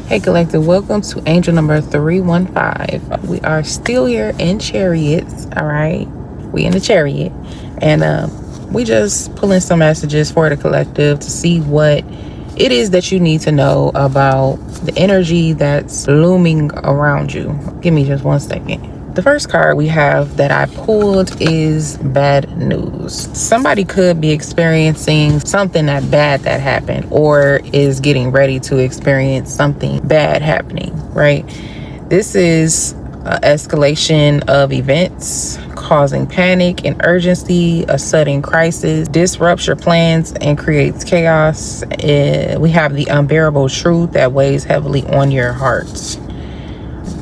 Hey collective, welcome to angel number 315. We are still here in chariots. All right, we in the chariot, and we just pulling some messages for the collective to see what it is that you need to know about the energy that's looming around you. Give me just 1 second. The first card we have that I pulled is bad news. Somebody could be experiencing something bad that happened, or is getting ready to experience something bad happening, right? This is an escalation of events causing panic and urgency. A sudden crisis disrupts your plans and creates chaos. We have the unbearable truth that weighs heavily on your heart.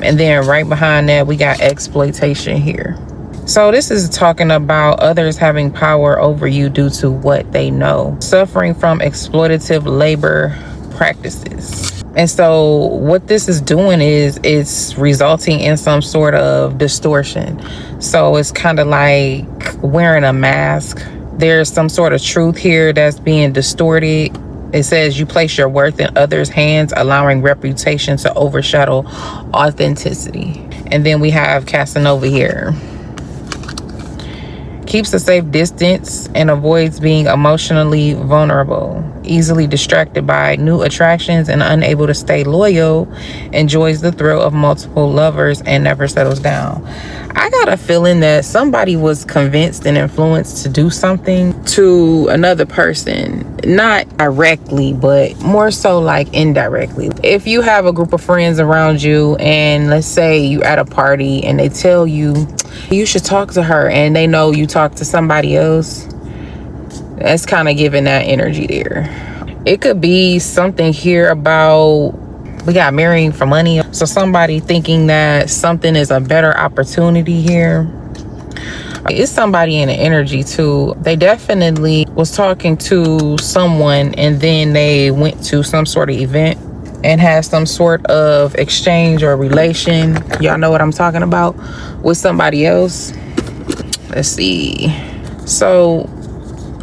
And then right behind that, we got exploitation here. So this is talking about others having power over you due to what they know. Suffering from exploitative labor practices. And so what this is doing is it's resulting in some sort of distortion. So it's kind of like wearing a mask. There's some sort of truth here that's being distorted. It says you place your worth in others' hands, allowing reputation to overshadow authenticity. And then we have Casanova here. Keeps a safe distance and avoids being emotionally vulnerable. Easily distracted by new attractions and unable to stay loyal. Enjoys the thrill of multiple lovers and never settles down. I got a feeling that somebody was convinced and influenced to do something to another person. Not directly, but more so like indirectly. If you have a group of friends around you, and let's say you at a party and they tell you you should talk to her, and they know you talk to somebody else, that's kind of giving that energy there. It could be something here about, we got marrying for money. So somebody thinking that something is a better opportunity here. It's somebody in the energy too. They definitely was talking to someone, and then they went to some sort of event and had some sort of exchange or relation. Y'all know what I'm talking about, with somebody else. Let's see. So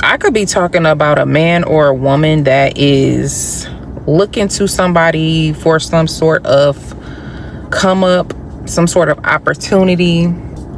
I could be talking about a man or a woman that is looking to somebody for some sort of come up, some sort of opportunity.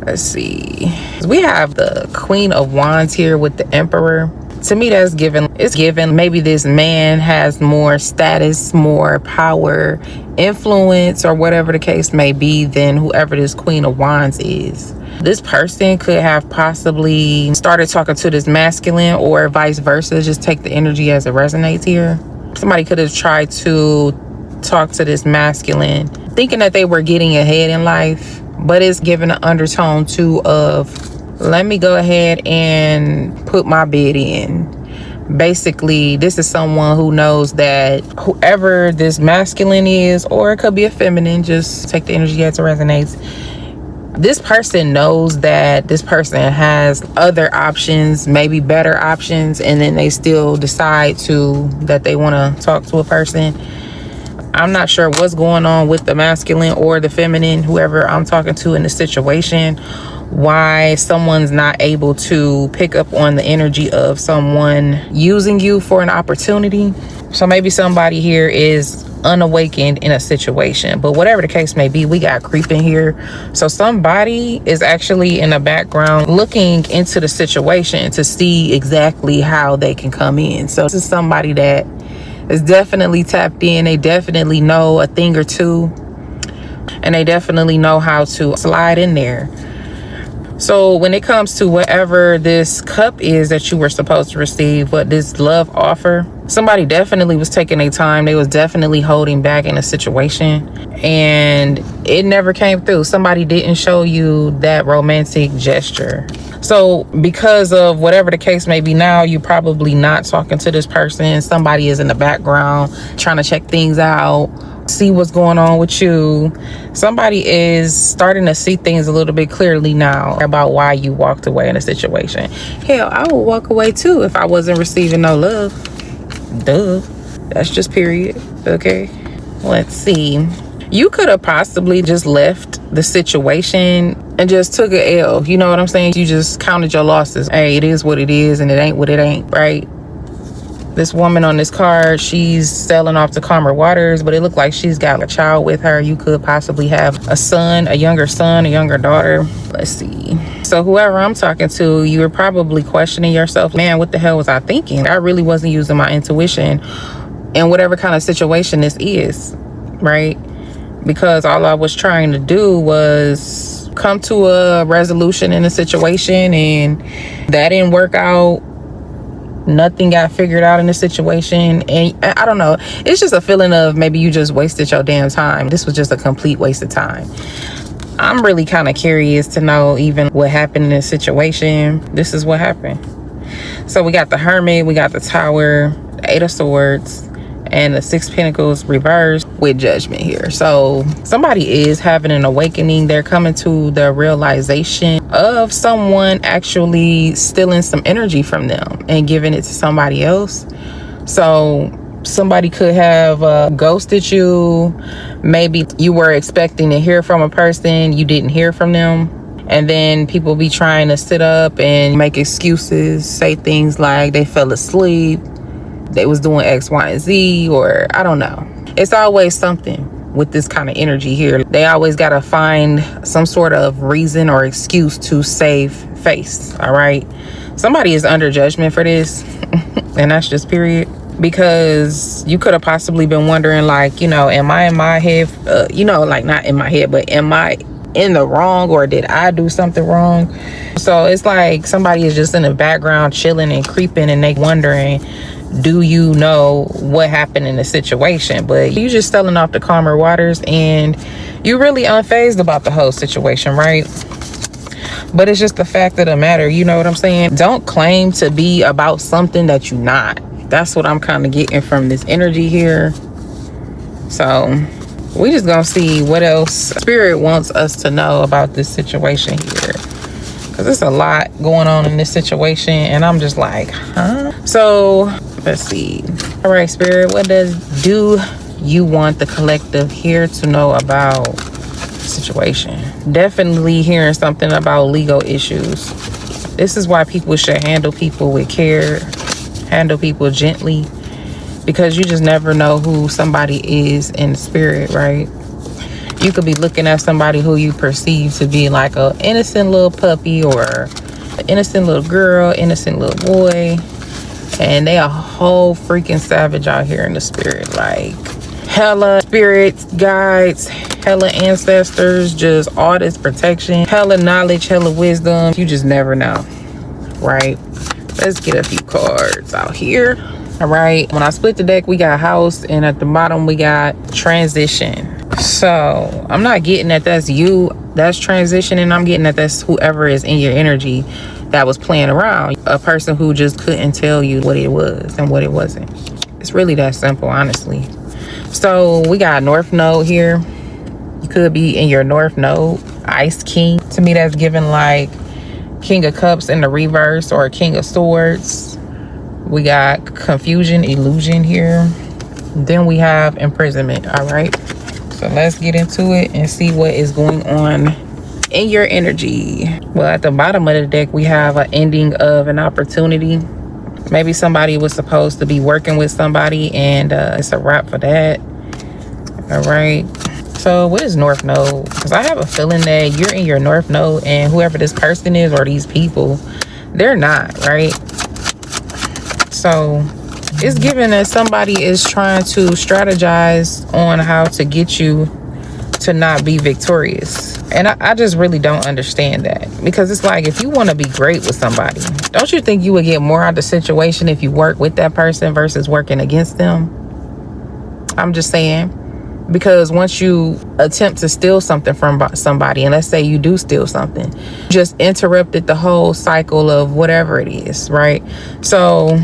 Let's see. We have the Queen of Wands here with the Emperor. To me, that's given, it's given maybe this man has more status, more power, influence, or whatever the case may be than whoever this Queen of Wands is. This person could have possibly started talking to this masculine, or vice versa. Just take the energy as it resonates here. Somebody could have tried to talk to this masculine thinking that they were getting ahead in life, but it's given an undertone too of, let me go ahead and put my bid in. Basically, this is someone who knows that whoever this masculine is, or it could be a feminine, just take the energy as it resonates. This person knows that this person has other options, maybe better options, and then they still decide that they want to talk to a person. I'm not sure what's going on with the masculine or the feminine, whoever I'm talking to in the situation, why someone's not able to pick up on the energy of someone using you for an opportunity. So maybe somebody here is unawakened in a situation, but whatever the case may be, we got creeping here. So somebody is actually in the background looking into the situation to see exactly how they can come in. So this is somebody that is definitely tapped in. They definitely know a thing or two, and they definitely know how to slide in there. So when it comes to whatever this cup is that you were supposed to receive, what this love offer, somebody definitely was taking their time. They was definitely holding back in a situation, and it never came through. Somebody didn't show you that romantic gesture. So because of whatever the case may be, now you're probably not talking to this person. Somebody is in the background trying to check things out, see what's going on with you. Somebody is starting to see things a little bit clearly now about why you walked away in a situation. Hell, I would walk away too if I wasn't receiving no love. Duh. That's just period. Okay. Let's see. You could have possibly just left the situation and just took a L. You know what I'm saying? You just counted your losses. Hey, it is what it is, and it ain't what it ain't, right? This woman on this card, she's selling off to calmer waters, but it looked like she's got a child with her. You could possibly have a son, a younger daughter. Let's see. So whoever I'm talking to, you were probably questioning yourself, man, what the hell was I thinking? I really wasn't using my intuition in whatever kind of situation this is, right? Because all I was trying to do was come to a resolution in a situation, and that didn't work out. Nothing got figured out in the situation, and I don't know, it's just a feeling of maybe you just wasted your damn time. This was just a complete waste of time. I'm really kind of curious to know even what happened in this situation. This is what happened. So we got the Hermit, we got the Tower, the Eight of Swords, and the Six of Pentacles reversed with Judgment here. So somebody is having an awakening. They're coming to the realization of someone actually stealing some energy from them and giving it to somebody else. So somebody could have ghosted you. Maybe you were expecting to hear from a person, you didn't hear from them. And then people be trying to sit up and make excuses, say things like they fell asleep, they was doing X, Y, and Z, or I don't know. It's always something with this kind of energy here. They always got to find some sort of reason or excuse to save face, all right? Somebody is under judgment for this, and that's just period. Because you could have possibly been wondering, like, you know, am I in my head, like not in my head, but am I in the wrong, or did I do something wrong? So it's like somebody is just in the background chilling and creeping, and they wondering, do you know what happened in the situation? But you just selling off the calmer waters, and you really unfazed about the whole situation, right? But it's just the fact of the matter, you know what I'm saying? Don't claim to be about something that you're not. That's what I'm kind of getting from this energy here. So we just gonna see what else Spirit wants us to know about this situation here, because there's a lot going on in this situation, and I'm just like, huh? So let's see. All right, Spirit, what do you want the collective here to know about the situation? Definitely hearing something about legal issues. This is why people should handle people with care, handle people gently, because you just never know who somebody is in spirit, right? You could be looking at somebody who you perceive to be like a innocent little puppy, or an innocent little girl, innocent little boy, and they a whole freaking savage out here in the spirit. Like hella spirits, guides, hella ancestors, just all this protection, hella knowledge, hella wisdom. You just never know, right? Let's get a few cards out here. All right, when I split the deck, we got house, and at the bottom we got transition. So I'm not getting that that's you that's transitioning. I'm getting that that's whoever is in your energy that was playing around, a person who just couldn't tell you what it was and what it wasn't. It's really that simple, honestly. So we got North Node here. You could be in your North Node. Ice King, to me that's giving like King of Cups in the reverse, or King of Swords. We got confusion, illusion here. Then we have imprisonment. All right, so let's get into it and see what is going on in your energy. Well, at the bottom of the deck, we have an ending of an opportunity. Maybe somebody was supposed to be working with somebody, and it's a wrap for that. All right, so what is North Node? Because I have a feeling that you're in your North Node, and whoever this person is or these people, they're not, right? So it's given that somebody is trying to strategize on how to get you to not be victorious. And I just really don't understand that, because it's like, if you want to be great with somebody, don't you think you would get more out of the situation if you work with that person versus working against them? I'm just saying. Because once you attempt to steal something from somebody, and let's say you do steal something, just interrupted the whole cycle of whatever it is, right? So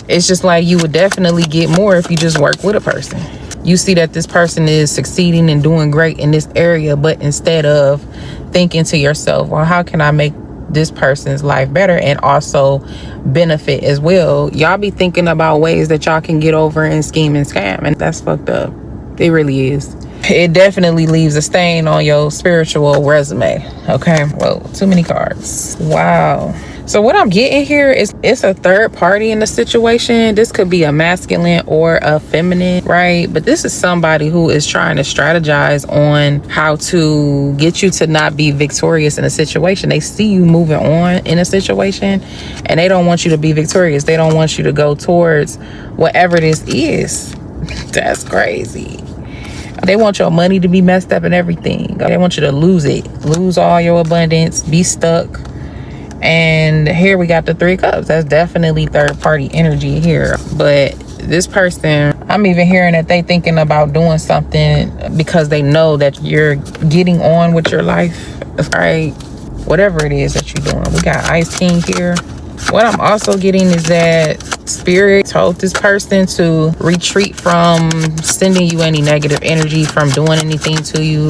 it's just like, you would definitely get more if you just work with a person. You see that this person is succeeding and doing great in this area, but instead of thinking to yourself, well, how can I make this person's life better and also benefit as well, y'all be thinking about ways that y'all can get over and scheme and scam, and that's fucked up. It really is. it definitely leaves a stain on your spiritual resume. Okay, well, too many cards. Wow. So what I'm getting here is it's a third party in the situation. This could be a masculine or a feminine, right? But this is somebody who is trying to strategize on how to get you to not be victorious in a situation. They see you moving on in a situation and they don't want you to be victorious. They don't want you to go towards whatever this is. That's crazy. They want your money to be messed up and everything. They want you to lose it, lose all your abundance, be stuck. And here we got the 3 cups. That's definitely third party energy here. But this person, I'm even hearing that they thinking about doing something because they know that you're getting on with your life, right? Whatever it is that you're doing. We got Ice King here. What I'm also getting is that Spirit told this person to retreat from sending you any negative energy, from doing anything to you.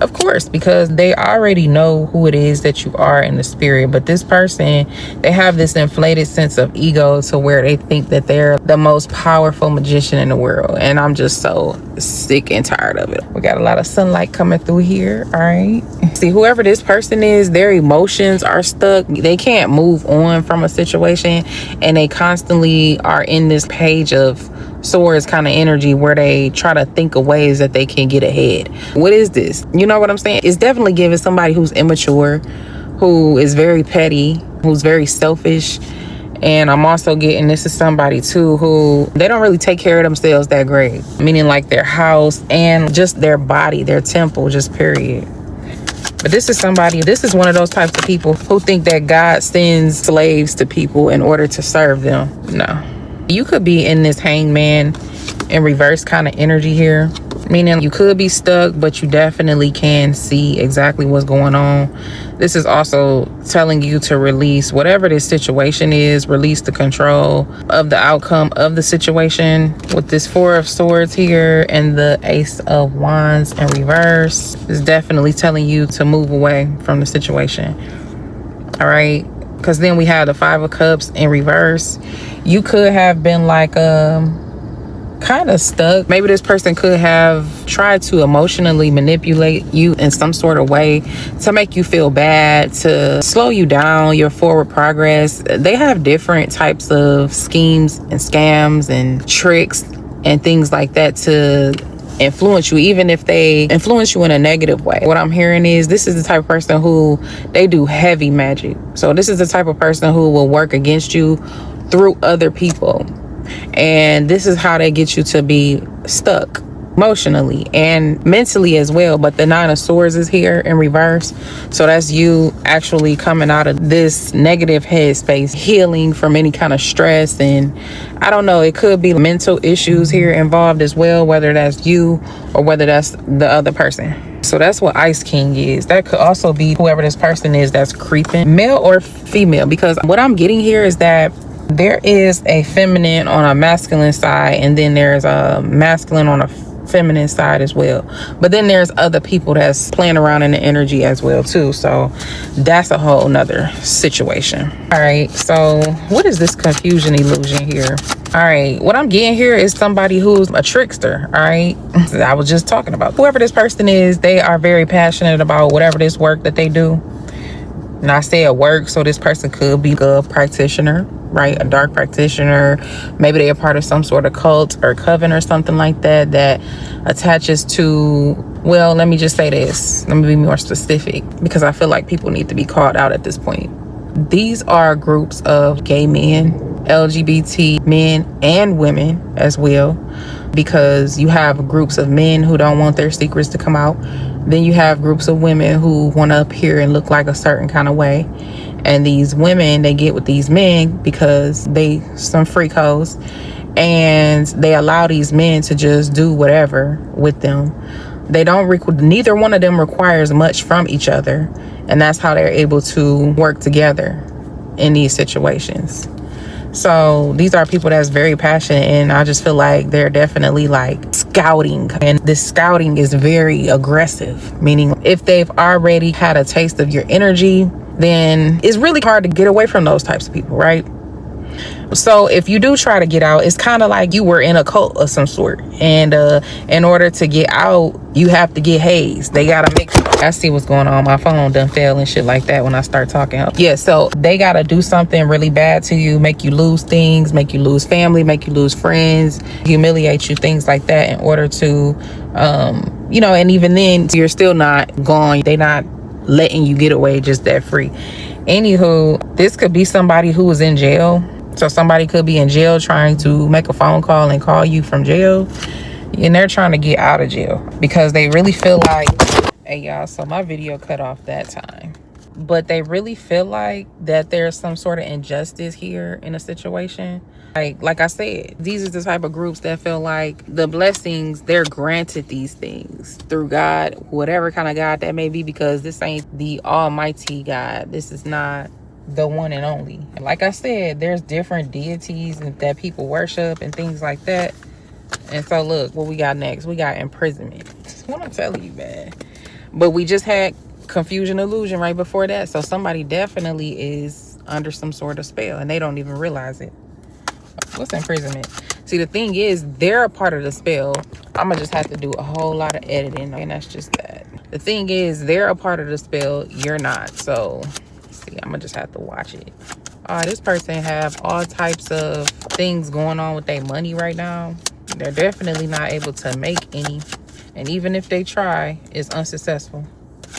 Of course, because they already know who it is that you are in the spirit. But this person, they have this inflated sense of ego to where they think that they're the most powerful magician in the world. And I'm just so sick and tired of it. We got a lot of sunlight coming through here. All right. See, whoever this person is, their emotions are stuck. They can't move on from a situation, and they constantly are in this Page of Swords kind of energy where they try to think of ways that they can get ahead. What is this? You know what I'm saying? It's definitely giving somebody who's immature, who is very petty, who's very selfish. And I'm also getting this is somebody too who they don't really take care of themselves that great, meaning like their house and just their body, their temple, just period. But this is somebody, this is one of those types of people who think that God sends slaves to people in order to serve them. No. You could be in this Hangman in reverse kind of energy here, meaning you could be stuck, but you definitely can see exactly what's going on. This is also telling you to release whatever this situation is, release the control of the outcome of the situation. With this 4 of Swords here and the Ace of Wands in reverse, is definitely telling you to move away from the situation. All right, because then we have the 5 of Cups in reverse. You could have been like kind of stuck. Maybe this person could have tried to emotionally manipulate you in some sort of way to make you feel bad, to slow you down, your forward progress. They have different types of schemes and scams and tricks and things like that to influence you, even if they influence you in a negative way. What I'm hearing is this is the type of person who they do heavy magic. So this is the type of person who will work against you through other people. And this is how they get you to be stuck emotionally and mentally as well. But the 9 of Swords is here in reverse. So that's you actually coming out of this negative headspace, healing from any kind of stress. And I don't know, it could be mental issues here involved as well, whether that's you or whether that's the other person. So that's what Ice King is. That could also be whoever this person is that's creeping, male or female, because what I'm getting here is that there is a feminine on a masculine side, and then there's a masculine on a feminine side as well. But then there's other people that's playing around in the energy as well too. So that's a whole nother situation. All right, so what is this confusion illusion here? All right, what I'm getting here is somebody who's a trickster. All right, I was just talking about whoever this person is. They are very passionate about whatever this work that they do. And I say at work, so this person could be a practitioner, right? A dark practitioner. Maybe they're part of some sort of cult or coven or something like that that attaches to, well, let me just say this. Let me be more specific because I feel like people need to be called out at this point. These are groups of gay men, LGBT men and women as well, because you have groups of men who don't want their secrets to come out. Then you have groups of women who want to appear and look like a certain kind of way. And these women, they get with these men because they some freak hoes, and they allow these men to just do whatever with them. They don't, neither one of them requires much from each other. And that's how they're able to work together in these situations. So these are people that's very passionate, and I just feel like they're definitely like scouting, and this scouting is very aggressive, meaning if they've already had a taste of your energy, then it's really hard to get away from those types of people, right? So if you do try to get out, it's kind of like you were in a cult of some sort, and in order to get out, you have to get hazed. They gotta make sure. I see what's going on. My phone done fail and shit like that when I start talking. Yeah, so they gotta do something really bad to you, make you lose things, make you lose family, make you lose friends, humiliate you, things like that, in order to you know. And even then, you're still not gone. They not letting you get away just that free. Anywho, this could be somebody who was in jail. So somebody could be in jail trying to make a phone call and call you from jail, and they're trying to get out of jail because they really feel like, hey y'all, so my video cut off that time, but they really feel like that there's some sort of injustice here in a situation. Like I said, these are the type of groups that feel like the blessings, they're granted these things through God, whatever kind of God that may be, because this ain't the almighty God. This is not the one and only. Like I said, there's different deities that people worship and things like that. And so look what we got next. We got imprisonment. What I'm telling you, man. But we just had confusion illusion right before that. So somebody definitely is under some sort of spell and they don't even realize it. What's imprisonment? See, the thing is, they're a part of the spell. I'm gonna just have to do a whole lot of editing, and that's just that. The thing is, they're a part of the spell, you're not. So see, I'm gonna just have to watch it. This person have all types of things going on with their money right now. They're definitely not able to make any, and even if they try, it's unsuccessful.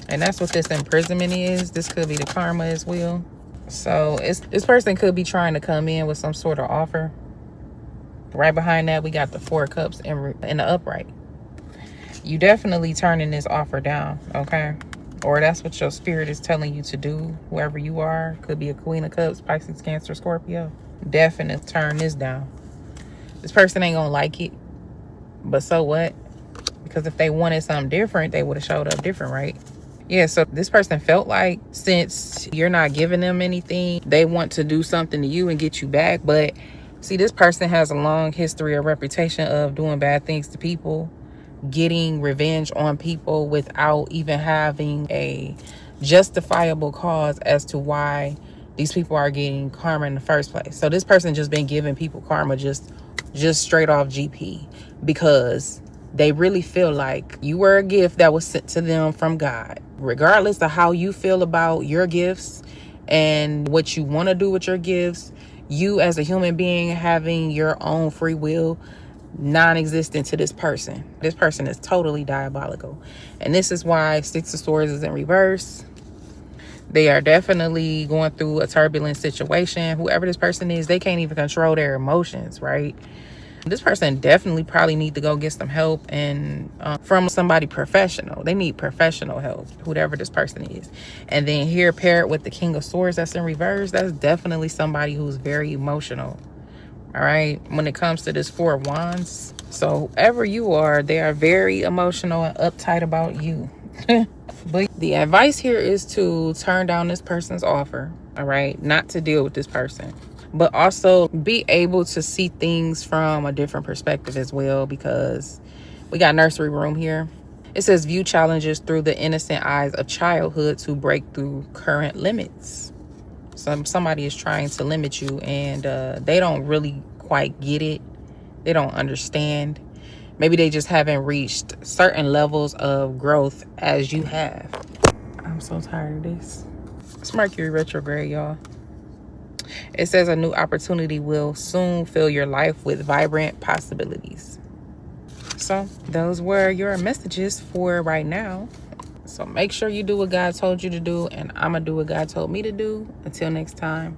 And that's what this imprisonment is. This could be the karma as well. So this person could be trying to come in with some sort of offer. Right behind that, we got the 4 cups in the upright. You definitely turning this offer down, okay? Or that's what your spirit is telling you to do, whoever you are. Could be a Queen of Cups, Pisces, Cancer, Scorpio. Definitely turn this down. This person ain't gonna like it, but so what? Because if they wanted something different, they would have showed up different, right? Yeah, so this person felt like since you're not giving them anything, they want to do something to you and get you back. But see, this person has a long history, a reputation of doing bad things to people, getting revenge on people without even having a justifiable cause as to why these people are getting karma in the first place. So this person just been giving people karma just straight off GP, because they really feel like you were a gift that was sent to them from God. Regardless of how you feel about your gifts and what you want to do with your gifts, you as a human being having your own free will, non-existent to this person. This person is totally diabolical. And this is why 6 of Swords is in reverse. They are definitely going through a turbulent situation. Whoever this person is, they can't even control their emotions, right? This person definitely probably need to go get some help and from somebody professional. They need professional help, whoever this person is. And then here, paired with the King of Swords that's in reverse, that's definitely somebody who's very emotional. All right, when it comes to this 4 of Wands, so whoever you are, they are very emotional and uptight about you. But the advice here is to turn down this person's offer, all right? Not to deal with this person, but also be able to see things from a different perspective as well, because we got nursery room here. It says view challenges through the innocent eyes of childhood to break through current limits. Somebody is trying to limit you, and they don't really quite get it. They don't understand. Maybe they just haven't reached certain levels of growth as you have. I'm so tired of this. It's Mercury retrograde, y'all. It says a new opportunity will soon fill your life with vibrant possibilities. So those were your messages for right now. So make sure you do what God told you to do, and I'm gonna do what God told me to do. Until next time.